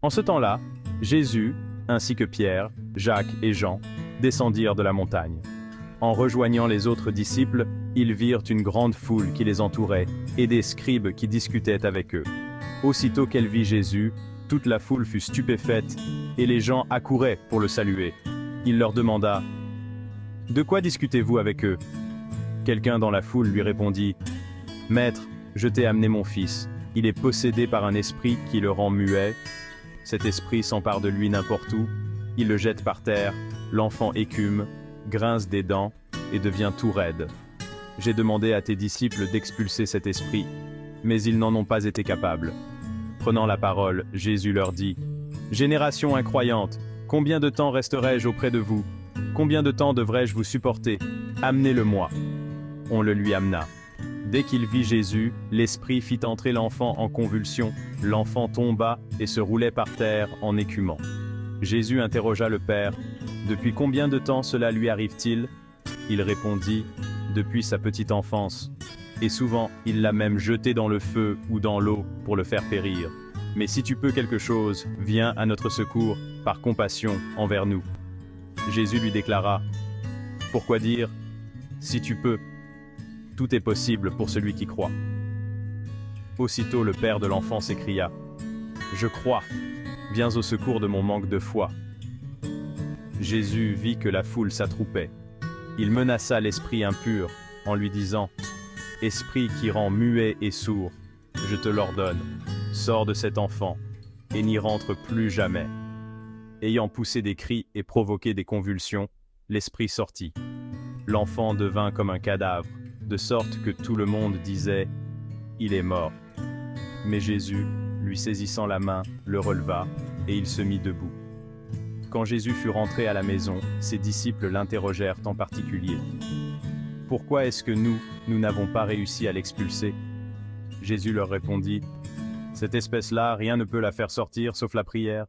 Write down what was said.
En ce temps-là, Jésus, ainsi que Pierre, Jacques et Jean, descendirent de la montagne. En rejoignant les autres disciples, ils virent une grande foule qui les entourait et des scribes qui discutaient avec eux. Aussitôt qu'elle vit Jésus, toute la foule fut stupéfaite et les gens accouraient pour le saluer. Il leur demanda « De quoi discutez-vous avec eux ?» Quelqu'un dans la foule lui répondit « Maître, je t'ai amené mon fils. Il est possédé par un esprit qui le rend muet. Cet esprit s'empare de lui n'importe où. Il le jette par terre, l'enfant écume, grince des dents et devient tout raide. J'ai demandé à tes disciples d'expulser cet esprit, mais ils n'en ont pas été capables. » Prenant la parole, Jésus leur dit « Génération incroyante, combien de temps resterai-je auprès de vous? Combien de temps devrais-je vous supporter? Amenez-le-moi. » On le lui amena. Dès qu'il vit Jésus, l'esprit fit entrer l'enfant en convulsion, l'enfant tomba et se roulait par terre en écumant. Jésus interrogea le père « Depuis combien de temps cela lui arrive-t-il » Il répondit « Depuis sa petite enfance. » Et souvent, il l'a même jeté dans le feu ou dans l'eau pour le faire périr. Mais si tu peux quelque chose, viens à notre secours, par compassion envers nous. Jésus lui déclara « Pourquoi dire « Si tu peux » Tout est possible pour celui qui croit. » Aussitôt le père de l'enfant s'écria « Je crois, viens au secours de mon manque de foi. » Jésus vit que la foule s'attroupait. Il menaça l'esprit impur en lui disant « Esprit qui rend muet et sourd, je te l'ordonne, sors de cet enfant et n'y rentre plus jamais. » Ayant poussé des cris et provoqué des convulsions, l'esprit sortit. L'enfant devint comme un cadavre, de sorte que tout le monde disait « Il est mort ». Mais Jésus, lui saisissant la main, le releva, et il se mit debout. Quand Jésus fut rentré à la maison, ses disciples l'interrogèrent en particulier. « Pourquoi est-ce que nous n'avons pas réussi à l'expulser ?» Jésus leur répondit « Cette espèce-là, rien ne peut la faire sortir sauf la prière.